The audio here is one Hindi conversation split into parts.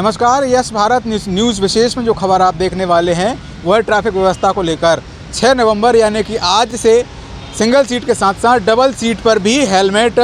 नमस्कार, यस भारत न्यूज़ विशेष में जो खबर आप देखने वाले हैं वह है ट्रैफिक व्यवस्था को लेकर। 6 नवंबर यानी कि आज से सिंगल सीट के साथ साथ डबल सीट पर भी हेलमेट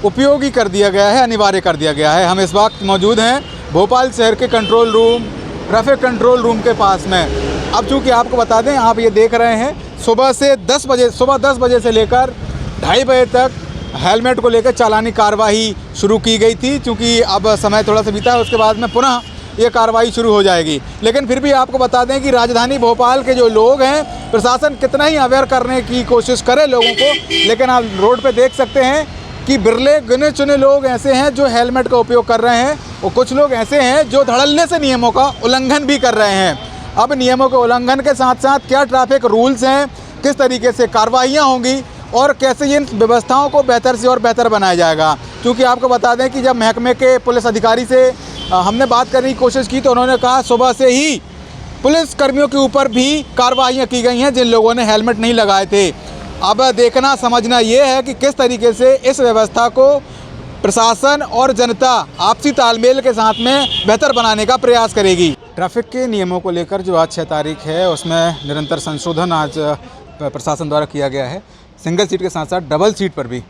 उपयोगी कर दिया गया है, अनिवार्य कर दिया गया है। हम इस वक्त मौजूद हैं भोपाल शहर के control room, traffic control room के पास में। अब चूँकि आपको बता दें, आप ये देख रहे हैं सुबह 10 बजे से लेकर 2:30 बजे तक हेलमेट को लेकर चालानी कार्रवाई शुरू की गई थी। चूँकि अब समय थोड़ा सा बीता है, उसके बाद में पुनः ये कार्रवाई शुरू हो जाएगी। लेकिन फिर भी आपको बता दें कि राजधानी भोपाल के जो लोग हैं, प्रशासन कितना ही अवेयर करने की कोशिश करे लोगों को, लेकिन आप रोड पे देख सकते हैं कि बिरले गिने चुने लोग ऐसे हैं जो हेलमेट का उपयोग कर रहे हैं और कुछ लोग ऐसे हैं जो धड़ल्ले से नियमों का उल्लंघन भी कर रहे हैं। अब नियमों के उल्लंघन के साथ साथ क्या ट्रैफिक रूल्स हैं, किस तरीके से कार्रवाइयाँ होंगी और कैसे इन व्यवस्थाओं को बेहतर से और बेहतर बनाया जाएगा। क्योंकि आपको बता दें कि जब महकमे के पुलिस अधिकारी से हमने बात करने की कोशिश की तो उन्होंने कहा सुबह से ही पुलिस कर्मियों के ऊपर भी कार्रवाइयाँ की गई हैं जिन लोगों ने हेलमेट नहीं लगाए थे। अब देखना समझना ये है कि किस तरीके से इस व्यवस्था को प्रशासन और जनता आपसी तालमेल के साथ में बेहतर बनाने का प्रयास करेगी। ट्रैफिक के नियमों को लेकर जो आज 6 तारीख है उसमें निरंतर संशोधन आज प्रशासन द्वारा किया गया है। सिंगल सीट के साथ साथ डबल सीट पर भी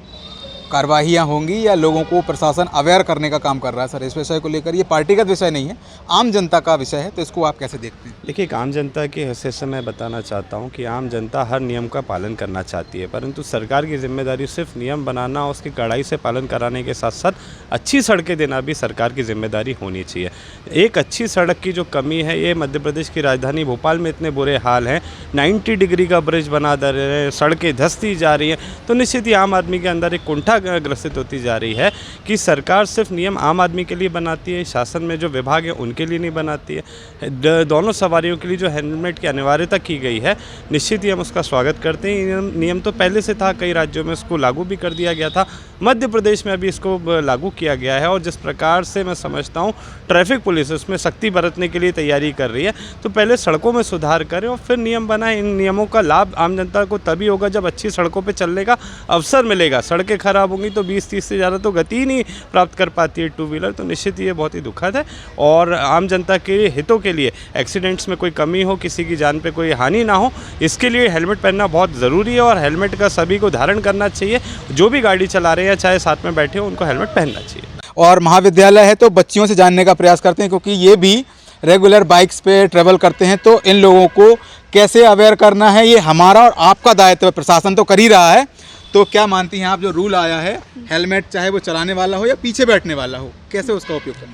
कार्रवाइयाँ होंगी या लोगों को प्रशासन अवेयर करने का काम कर रहा है। सर, इस विषय को लेकर ये पार्टीगत विषय नहीं है, आम जनता का विषय है, तो इसको आप कैसे देखते हैं? देखिए, एक आम जनता की हैसियत से मैं बताना चाहता हूँ कि आम जनता हर नियम का पालन करना चाहती है, परंतु सरकार की जिम्मेदारी सिर्फ नियम बनाना और उसकी कड़ाई से पालन कराने के साथ साथ अच्छी सड़कें देना भी सरकार की जिम्मेदारी होनी चाहिए। एक अच्छी सड़क की जो कमी है, ये मध्य प्रदेश की राजधानी भोपाल में इतने बुरे हाल हैं, 90 डिग्री का ब्रिज बना दे रहे हैं, सड़कें धंसती जा रही हैं, तो निश्चित ही आम आदमी के अंदर एक कुंठा ग्रसित होती जा रही है कि सरकार सिर्फ नियम आम आदमी के लिए बनाती है, शासन में जो विभाग है उनके लिए नहीं बनाती है। दोनों सवारियों के लिए जो हेलमेट की अनिवार्यता की गई है, निश्चित ही हम उसका स्वागत करते हैं। नियम तो पहले से था, कई राज्यों में इसको लागू भी कर दिया गया था, मध्य प्रदेश में अभी इसको लागू किया गया है। और जिस प्रकार से मैं समझता हूँ ट्रैफिक पुलिस उसमें सख्ती बरतने के लिए तैयारी कर रही है, तो पहले सड़कों में सुधार करें और फिर नियम बनाएं। इन नियमों का लाभ आम जनता को तभी होगा जब अच्छी सड़कों पर चलने का अवसर मिलेगा। सड़कें खराब होंगी तो 20-30 से ज़्यादा तो गति ही नहीं प्राप्त कर पाती है टू व्हीलर, तो निश्चित ये बहुत ही दुखद है। और आम जनता के हितों के लिए एक्सीडेंट्स में कोई कमी हो, किसी की जान पे कोई हानि ना हो, इसके लिए हेलमेट पहनना बहुत ज़रूरी है और हेलमेट का सभी को धारण करना चाहिए। जो भी गाड़ी चला रहे हैं चाहे साथ में बैठे हो, उनको हेलमेट पहनना चाहिए। और महाविद्यालय है तो बच्चियों से जानने का प्रयास करते हैं, क्योंकि ये भी रेगुलर बाइक्स पे ट्रेवल करते हैं, तो इन लोगों को कैसे अवेयर करना है, ये हमारा और आपका दायित्व है। प्रशासन तो कर ही रहा है, तो क्या मानती हैं आप जो रूल आया है हेलमेट, चाहे वो चलाने वाला हो या पीछे बैठने वाला हो, कैसे उसका उपयोग करना?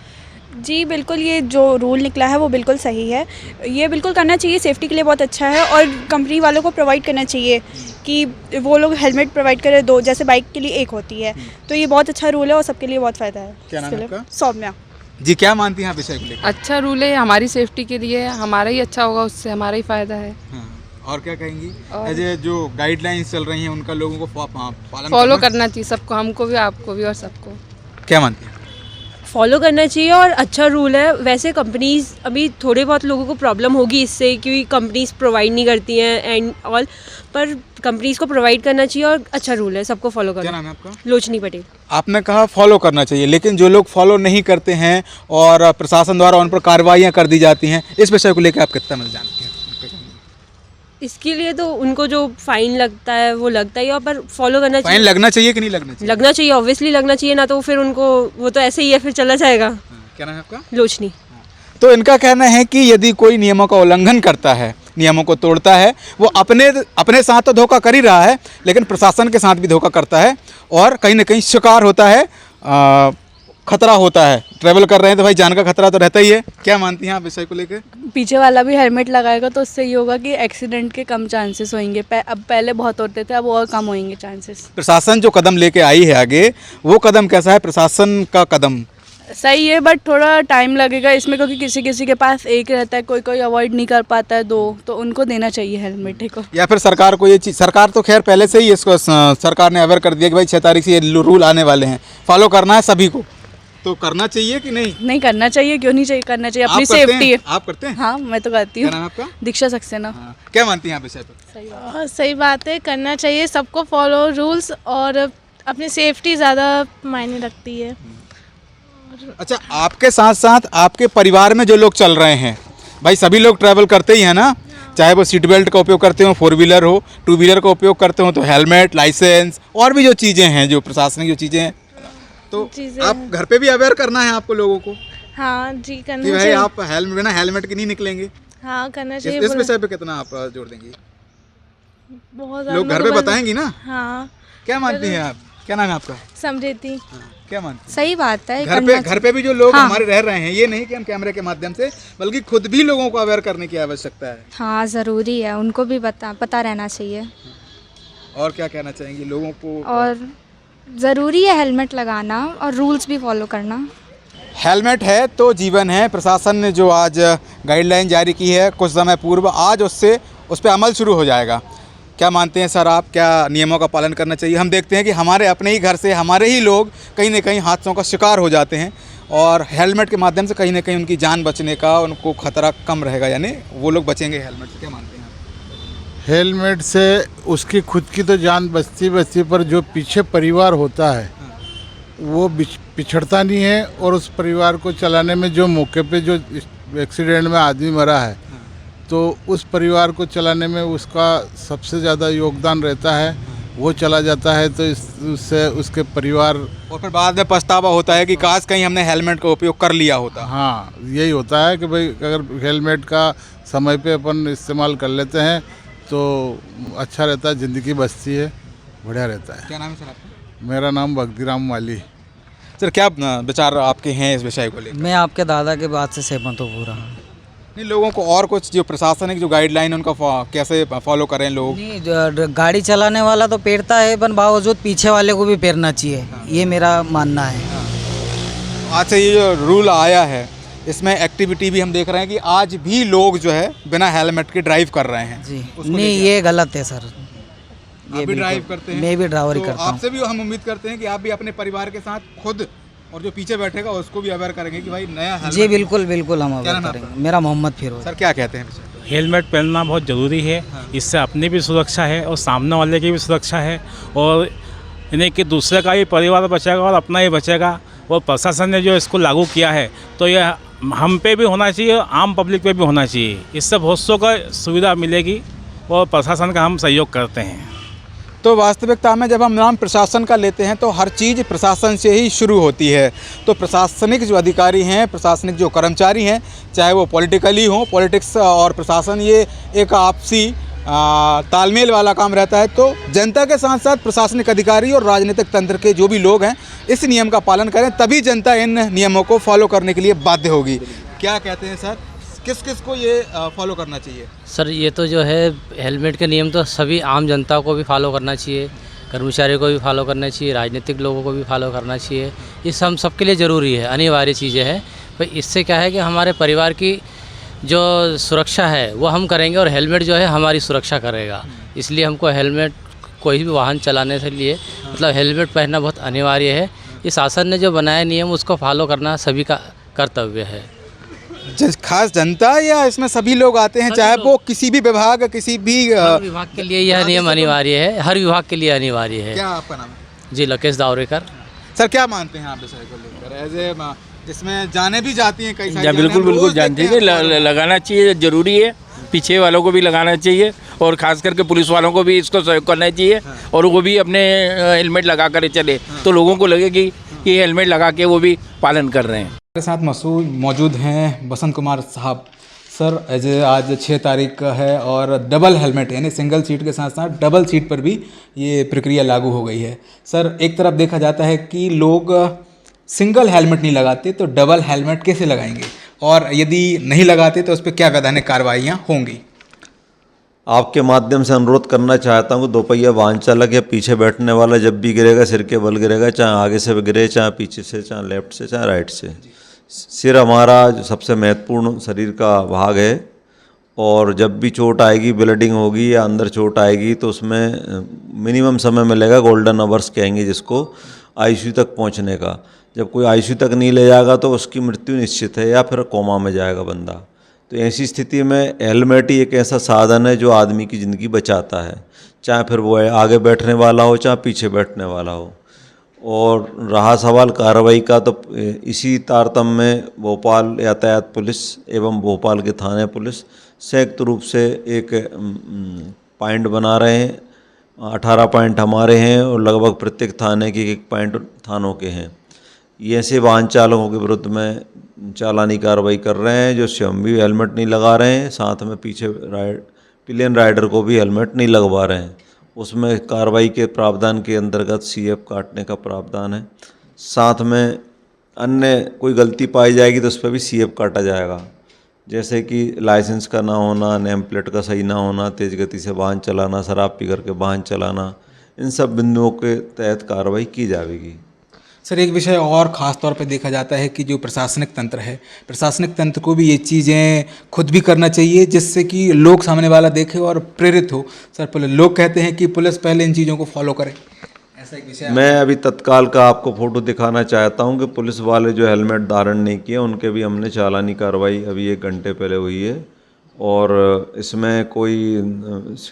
जी बिल्कुल, ये जो रूल निकला है वो बिल्कुल सही है, ये बिल्कुल करना चाहिए, सेफ्टी के लिए बहुत अच्छा है। और कंपनी वालों को प्रोवाइड करना चाहिए कि वो लोग हेलमेट प्रोवाइड करें, 2 जैसे बाइक के लिए 1 होती है, तो ये बहुत अच्छा रूल है और सबके लिए बहुत फ़ायदा है। क्या नाम है आपका? सौम्या जी, क्या मानती हैं आप विषय को लेकर? अच्छा रूल है, हमारी सेफ्टी के लिए, हमारा ही अच्छा होगा, उससे हमारा ही फ़ायदा है। और क्या कहेंगी? ऐसे जो गाइडलाइंस चल रही हैं उनका लोगों को पालन फॉलो करना चाहिए सबको, हमको भी, आपको भी और सबको। क्या मानती हैं? फॉलो करना चाहिए और अच्छा रूल है। वैसे कंपनीज अभी थोड़े बहुत लोगों को प्रॉब्लम होगी इससे, क्योंकि कंपनीज प्रोवाइड नहीं करती हैं एंड ऑल, पर कंपनीज को प्रोवाइड करना चाहिए और अच्छा रूल है, सबको फॉलो करना। क्या नाम है आपका? लोचनी पटेल। आपने कहा फॉलो करना चाहिए, लेकिन जो लोग फॉलो नहीं करते हैं और प्रशासन द्वारा उन पर कार्रवाइयाँ कर दी जाती हैं, इस विषय को लेकर आप कितना जानते हैं? इसके लिए तो उनको जो फाइन लगता है वो लगता ही है, पर फॉलो करना चाहिए। फाइन लगना चाहिए कि नहीं लगना चाहिए? लगना चाहिए, ऑब्वियसली लगना चाहिए, ना तो फिर उनको वो तो ऐसे ही है, फिर चला जाएगा। क्या नाम है आपका? लोचनी। तो इनका कहना है कि यदि कोई नियमों का उल्लंघन करता है, नियमों को तोड़ता है, वो अपने साथ तो धोखा कर ही रहा है, लेकिन प्रशासन के साथ भी धोखा करता है और कहीं ना कहीं शिकार होता है, खतरा होता है। ट्रैवल कर रहे हैं तो भाई जान का खतरा तो रहता ही है। क्या मानती हैं आप विषय को लेकर? पीछे वाला भी हेलमेट लगाएगा तो उससे ये होगा कि एक्सीडेंट के कम चांसेस होंगे। अब पहले बहुत होते थे, अब और कम होंगे चांसेस। प्रशासन जो कदम लेके आई है आगे, वो कदम कैसा है प्रशासन का कदम? सही है, बट थोड़ा टाइम लगेगा इसमें, क्योंकि किसी किसी के पास 1 रहता है, कोई अवॉइड नहीं कर पाता है 2, तो उनको देना चाहिए हेलमेट को। या फिर सरकार को ये चीज़, सरकार तो खैर पहले से ही इसको सरकार ने अवेयर कर दिया कि भाई 6 तारीख से ये रूल आने वाले हैं, फॉलो करना है सभी को, तो करना चाहिए कि नहीं? नहीं करना चाहिए, क्यों नहीं चाहिए, करना चाहिए, अपनी सेफ्टी है। आप करते हैं? हाँ, मैं तो करती हूँ। क्या नाम आपका? दीक्षा सक्सेना। क्या मानती हैं आप विषय पर? सही बात है, करना चाहिए सबको फॉलो रूल्स, और अपनी सेफ्टी ज़्यादा मायने रखती है। अच्छा, आपके साथ साथ आपके परिवार में जो लोग चल रहे हैं, भाई सभी लोग ट्रैवल करते ही हैं ना, चाहे वो सीट बेल्ट का उपयोग करते हो, 4 व्हीलर हो, 2 व्हीलर का उपयोग करते हो, तो हेलमेट, लाइसेंस और भी जो चीज़ें हैं, जो प्रशासनिक जो चीज़ें हैं, तो आप घर पे भी अवेयर करना है आपको लोगों को हाँ जी, कि करना भाई चाहिए। आप बिना हेलमेट के नहीं निकलेंगे। हाँ, करना चाहिए। इस विषय पे कितना आप जोड़ देंगी? बहुत लोग घर पे बताएंगी ना? हाँ, क्या मानती हैं आप? क्या नाम है आपका? समझती। क्या मानती हैं? सही बात है। घर पे भी जो लोग हमारे रह रहे हैं, ये नहीं कि हम कैमरे के माध्यम से, बल्कि खुद भी लोगों को अवेयर करने की आवश्यकता है। हाँ, ज़रूरी है, उनको भी पता रहना चाहिए। और क्या कहना चाहेंगी लोगों को? और ज़रूरी है हेलमेट लगाना और रूल्स भी फॉलो करना। हेलमेट है तो जीवन है। प्रशासन ने जो आज गाइडलाइन जारी की है कुछ समय पूर्व, आज उस पर अमल शुरू हो जाएगा। क्या मानते हैं सर आप, क्या नियमों का पालन करना चाहिए? हम देखते हैं कि हमारे अपने ही घर से हमारे ही लोग कहीं ना कहीं हादसों का शिकार हो जाते हैं, और हेलमेट के माध्यम से कहीं ना कहीं उनकी जान बचने का उनको खतरा कम रहेगा, यानी वो लोग बचेंगे हेलमेट से। क्या मानते हैं आप? हेलमेट से उसकी खुद की तो जान बचती पर जो पीछे परिवार होता है वो पिछड़ता नहीं है, और उस परिवार को चलाने में जो मौके पे जो एक्सीडेंट में आदमी मरा है, तो उस परिवार को चलाने में उसका सबसे ज़्यादा योगदान रहता है। वो चला जाता है तो उससे उसके परिवार, और फिर बाद में पछतावा होता है कि काश कहीं हमने हेलमेट का उपयोग कर लिया होता। हाँ, यही होता है कि भाई अगर हेलमेट का समय पे अपन इस्तेमाल कर लेते हैं तो अच्छा रहता है, ज़िंदगी बचती है, बढ़िया रहता है। क्या नाम है सर आपका? मेरा नाम भक्तिराम वाली। सर क्या विचार आपके हैं इस विषय को लेकर? मैं आपके दादा के बात से सहमत हूँ पूरा। नहीं, लोगों को और कुछ जो प्रशासनिक जो गाइडलाइन उनका कैसे फॉलो करें लोग? नहीं, गाड़ी चलाने वाला तो पेरता है, पर बावजूद पीछे वाले को भी पेरना चाहिए, ये मेरा मानना है। आज से ये जो रूल आया है, इसमें एक्टिविटी भी हम देख रहे हैं कि आज भी लोग जो है बिना हेलमेट के ड्राइव कर रहे हैं जी। नहीं, ये गलत है सर। आप भी ड्राइव करते हैं? मैं भी ड्राइवरी तो करता हूँ। आपसे भी हम उम्मीद करते हैं कि आप भी अपने परिवार के साथ खुद और जो पीछे बैठेगा उसको भी अवेयर करेंगे कि भाई नया हेलमेट। जी बिल्कुल बिल्कुल, हम क्या अवेयर नाम करेंगे। आपका? मेरा मोहम्मद फिरोज। सर क्या कहते हैं? हेलमेट पहनना बहुत ज़रूरी है। इससे अपनी भी सुरक्षा है और सामने वाले की भी सुरक्षा है, और यानी कि दूसरे का ही परिवार बचेगा और अपना ही बचेगा। और प्रशासन ने जो इसको लागू किया है तो यह हम पे भी होना चाहिए, आम पब्लिक पे भी होना चाहिए। इससे बहुत सौ का सुविधा मिलेगी और प्रशासन का हम सहयोग करते हैं। तो वास्तविकता में जब हम नाम प्रशासन का लेते हैं तो हर चीज़ प्रशासन से ही शुरू होती है। तो प्रशासनिक जो अधिकारी हैं, प्रशासनिक जो कर्मचारी हैं, चाहे वो पॉलिटिकली हों, पॉलिटिक्स और प्रशासन ये एक आपसी तालमेल वाला काम रहता है। तो जनता के साथ साथ प्रशासनिक अधिकारी और राजनीतिक तंत्र के जो भी लोग हैं इस नियम का पालन करें, तभी जनता इन नियमों को फॉलो करने के लिए बाध्य होगी। क्या कहते हैं सर, किस किस को ये फॉलो करना चाहिए? सर ये तो जो है हेलमेट के नियम तो सभी आम जनता को भी फॉलो करना चाहिए, कर्मचारियों को भी फॉलो करना चाहिए, राजनीतिक लोगों को भी फॉलो करना चाहिए। ये हम सबके लिए ज़रूरी है, अनिवार्य चीज़ें हैं भाई। इससे क्या है कि हमारे परिवार की जो सुरक्षा है वो हम करेंगे, और हेलमेट जो है हमारी सुरक्षा करेगा। इसलिए हमको हेलमेट कोई भी वाहन चलाने के लिए मतलब हेलमेट पहनना बहुत अनिवार्य है। ये शासन ने जो बनाया नियम उसको फॉलो करना सभी का कर्तव्य है। खास जनता या इसमें सभी लोग आते हैं, चाहे वो किसी भी विभाग, किसी भी विभाग के लिए यह नियम अनिवार्य है, हर विभाग के लिए अनिवार्य है। क्या आपका नाम है? जी, लकेश दावरेकर। सर क्या मानते हैं आप विषय को लेकर? एज ए जिसमें जाने भी जाती हैं कई सारी, बिल्कुल बिल्कुल जानते हैं, लगाना चाहिए, ज़रूरी है। पीछे वालों को भी लगाना चाहिए, और ख़ास करके पुलिस वालों को भी इसको सहयोग करना चाहिए, और वो भी अपने हेलमेट लगा कर चले तो लोगों को लगे कि हेलमेट लगा के वो भी पालन कर रहे हैं। हमारे साथ मौजूद हैं बसंत कुमार साहब। सर आज 6 तारीख का है और डबल हेलमेट यानी सिंगल सीट के साथ साथ डबल सीट पर भी ये प्रक्रिया लागू हो गई है। सर एक तरफ देखा जाता है कि लोग सिंगल हेलमेट नहीं लगाते, तो डबल हेलमेट कैसे लगाएंगे, और यदि नहीं लगाते तो उस पर क्या वैधानिक कार्रवाइयाँ होंगी? आपके माध्यम से अनुरोध करना चाहता हूँ, 2 पहिया वाहन चालक या पीछे बैठने वाला जब भी गिरेगा सिर के बल गिरेगा, चाहे आगे से गिरे, चाहे पीछे से, चाहे लेफ्ट से, चाहे राइट से। सिर हमारा जो सबसे महत्वपूर्ण शरीर का भाग है, और जब भी चोट आएगी, ब्लीडिंग होगी या अंदर चोट आएगी तो उसमें मिनिमम समय मिलेगा, गोल्डन आवर्स कहेंगे जिसको, आईसीयू तक पहुंचने का। जब कोई आईसीयू तक नहीं ले जाएगा तो उसकी मृत्यु निश्चित है, या फिर कोमा में जाएगा बंदा। तो ऐसी स्थिति में हेलमेट ही एक ऐसा साधन है जो आदमी की ज़िंदगी बचाता है, चाहे फिर वो आगे बैठने वाला हो चाहे पीछे बैठने वाला हो। और रहा सवाल कार्रवाई का, तो इसी तारतम्य में भोपाल यातायात पुलिस एवं भोपाल के थाने पुलिस संयुक्त रूप से एक पॉइंट बना रहे हैं। 18 पॉइंट हमारे हैं और लगभग प्रत्येक थाने के एक पॉइंट थानों के हैं। ये ऐसे वाहन चालकों के विरुद्ध में चालानी कार्रवाई कर रहे हैं जो स्वयं भी हेलमेट नहीं लगा रहे हैं, साथ में पीछे पिलियन राइडर को भी हेलमेट नहीं लगवा रहे हैं। उसमें कार्रवाई के प्रावधान के अंतर्गत CF काटने का प्रावधान है। साथ में अन्य कोई गलती पाई जाएगी तो उस पर भी CF काटा जाएगा, जैसे कि लाइसेंस का ना होना, नेम प्लेट का सही ना होना, तेज़ गति से वाहन चलाना, शराब पी करके वाहन चलाना, इन सब बिंदुओं के तहत कार्रवाई की जाएगी। सर, एक विषय और ख़ास तौर पे देखा जाता है कि जो प्रशासनिक तंत्र है, प्रशासनिक तंत्र को भी ये चीज़ें खुद भी करना चाहिए जिससे कि लोग सामने वाला देखे और प्रेरित हो। सर, लोग कहते हैं कि पुलिस पहले इन चीज़ों को फॉलो करे, ऐसा एक विषय। मैं अभी तत्काल का आपको फ़ोटो दिखाना चाहता हूं कि पुलिस वाले जो हेलमेट धारण नहीं किए उनके भी हमने चालानी कार्रवाई अभी 1 घंटे पहले हुई है। और इसमें कोई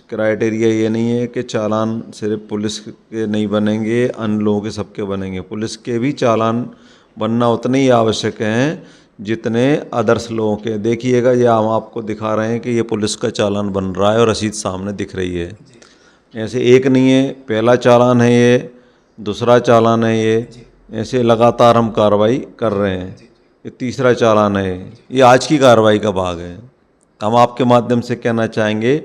क्राइटेरिया ये नहीं है कि चालान सिर्फ पुलिस के नहीं बनेंगे, अन्य लोगों के सबके बनेंगे। पुलिस के भी चालान बनना उतने ही आवश्यक हैं जितने अदर्स लोगों के। देखिएगा, ये हम आपको दिखा रहे हैं कि ये पुलिस का चालान बन रहा है और रसीद सामने दिख रही है। ऐसे एक नहीं है, पहला चालान है ये, दूसरा चालान है ये, ऐसे लगातार हम कार्रवाई कर रहे हैं। ये तीसरा चालान है, ये आज की कार्रवाई का भाग है। हम आपके माध्यम से कहना चाहेंगे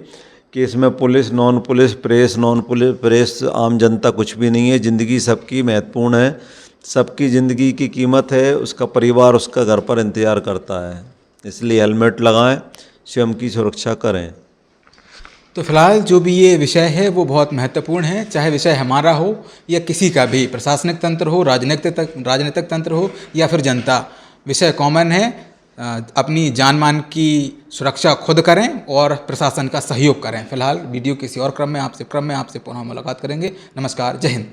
कि इसमें police, non police, press, non police, press, आम जनता कुछ भी नहीं है। ज़िंदगी सबकी महत्वपूर्ण है, सबकी ज़िंदगी की कीमत है, उसका परिवार उसका घर पर इंतज़ार करता है। इसलिए हेलमेट लगाएं, स्वयं की सुरक्षा करें। तो फिलहाल जो भी ये विषय है वो बहुत महत्वपूर्ण है, चाहे विषय हमारा हो या किसी का भी, प्रशासनिक तंत्र हो, राजनीतिक तंत्र हो या फिर जनता, विषय कॉमन है। अपनी जान मान की सुरक्षा खुद करें और प्रशासन का सहयोग करें। फिलहाल वीडियो किसी और क्रम में आपसे पुनः मुलाकात करेंगे। नमस्कार, जय हिंद।